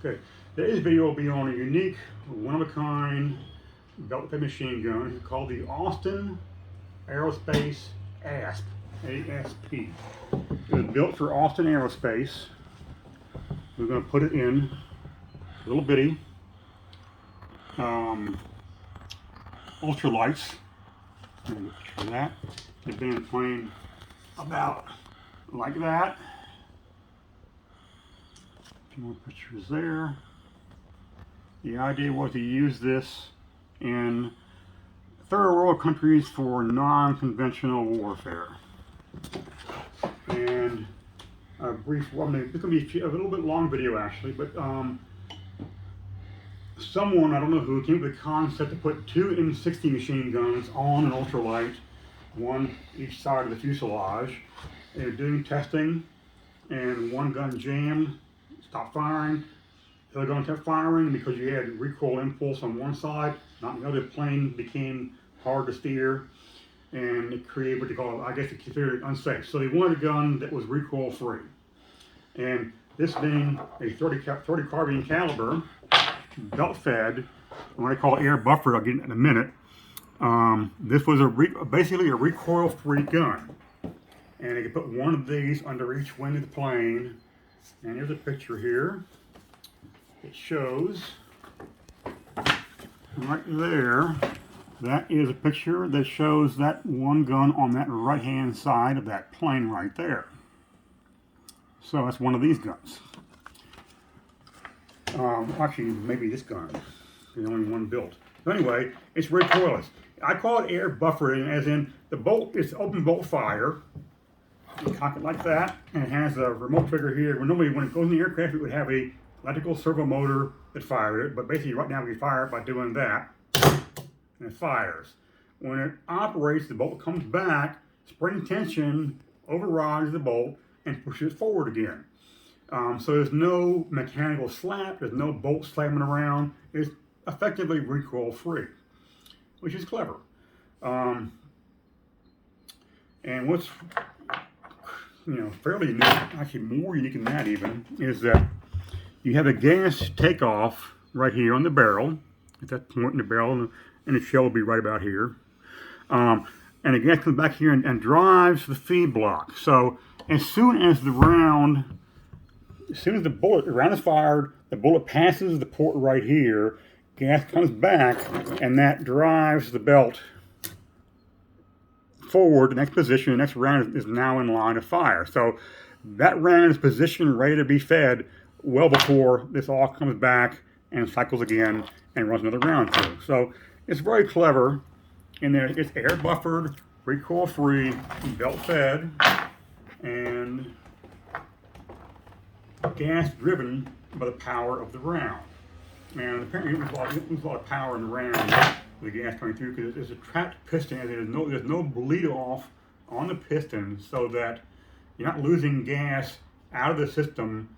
Okay, today's video will be on a unique, one-of-a-kind belt-fed machine gun called the Austin Aerospace ASP. ASP. It was built for Austin Aerospace. We're going to put it in a little bitty ultralights. And for that, they've been playing about like that. A few more pictures there. The idea was to use this in third world countries for non-conventional warfare. And a brief, well, maybe it's going to be a little bit long video actually, but someone, I don't know who, came up with the concept to put two M60 machine guns on an ultralight, one each side of the fuselage. They were doing testing, and one gun jammed, stopped firing. The other gun kept firing because you had recoil impulse on one side, not on the other. Plane became hard to steer, and it created what they call, I guess, they considered it unsafe. So they wanted a gun that was recoil free. And this being a 30 carbine caliber, belt fed, what I call air buffered, I'll get in a minute. This was basically a recoil free gun. And you could put one of these under each wing of the plane. And here's a picture here. It shows right there, that is a picture that shows that one gun on that right hand side of that plane right there. So that's one of these guns. Actually, maybe this gun. There's only one built. So anyway, it's recoilless. I call it air buffering, as in the bolt is open bolt fire. You cock it like that, and it has a remote trigger here. Well, normally, when it goes in the aircraft, it would have a electrical servo motor that fired it. But basically, right now, we fire it by doing that, and it fires. When it operates, the bolt comes back. Spring tension overrides the bolt and pushes it forward again. So there's no mechanical slap, there's no bolt slamming around. It's effectively recoil free, which is clever. And what's fairly unique, actually more unique than that even, is that you have a gas takeoff right here on the barrel. At that point in the barrel, and the shell will be right about here. And the gas comes back here and drives the feed block. So as soon as the round is fired, the bullet passes the port right here, gas comes back, and that drives the belt forward, the next position, the next round is now in line of fire. So that round is positioned, ready to be fed well before this all comes back and cycles again and runs another round through. So it's very clever, and then it's air buffered, recoil free, belt fed, and gas driven by the power of the round. And apparently it was a lot of power in the round with the gas coming through, because there's a trapped piston, and there's no bleed off on the piston, so that you're not losing gas out of the system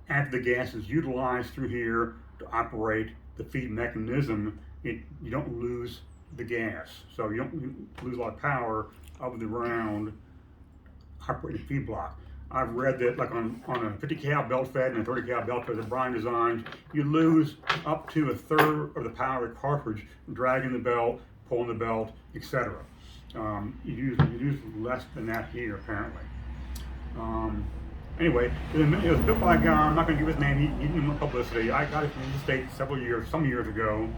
after the gas is utilized through here to operate the feed mechanism. You don't lose the gas, so you don't lose a lot of power of the round operating the feed block. I've read that, like on a 50 cal belt fed and a 30 cal belt fed that Brian designed, you lose up to a third of the power of the cartridge dragging the belt, pulling the belt, etc. You use less than that here, apparently. Anyway, it was built by a guy. I'm not going to give his name. He didn't want publicity. I got it from the States some years ago.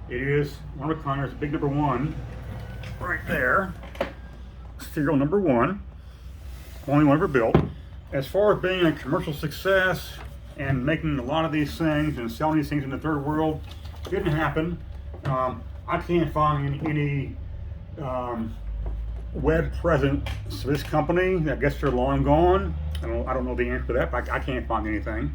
It is one of a kind. It's big number one right there. Serial number one. Only one ever built. As far as being a commercial success and making a lot of these things and selling these things in the third world, it didn't happen. I can't find any web presence for this company. I guess they're long gone. I don't know the answer to that, but I can't find anything.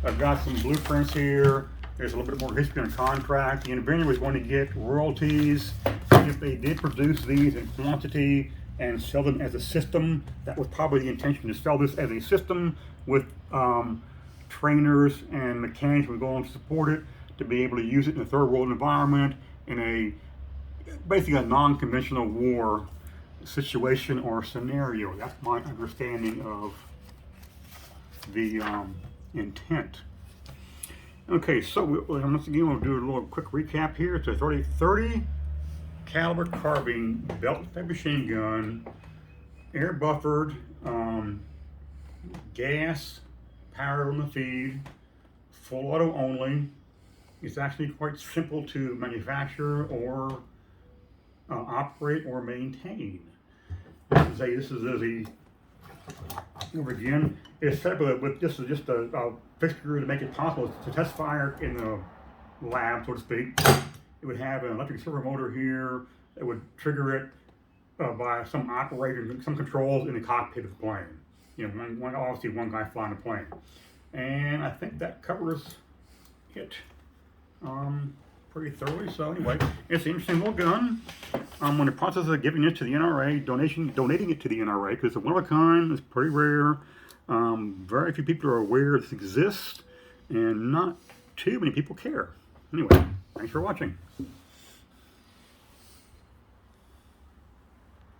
I've got some blueprints here. There's a little bit more history on the contract. The inventor was going to get royalties if they did produce these in quantity and sell them as a system. That was probably the intention, to sell this as a system with trainers and mechanics who would go on to support it, to be able to use it in a third world environment in basically a non-conventional war situation or scenario. That's my understanding of the intent. Okay, so once again, we'll do a little quick recap here. It's a 30 caliber carbine belt-fed machine gun, air buffered, gas, power on the feed, full auto only. It's actually quite simple to manufacture or operate or maintain. This is a over again. It's set up with this is just a fixture to make it possible to test fire in the lab, so to speak. It would have an electric servo motor here that would trigger it by some operator, some controls in the cockpit of the plane. You know, obviously one guy flying the plane. And I think that covers it pretty thoroughly. So anyway, it's an interesting little gun. I'm in the process of giving it to the NRA, donating it to the NRA because it's a one of a kind. It's pretty rare. Very few people are aware this exists, and not too many people care. Anyway, thanks for watching.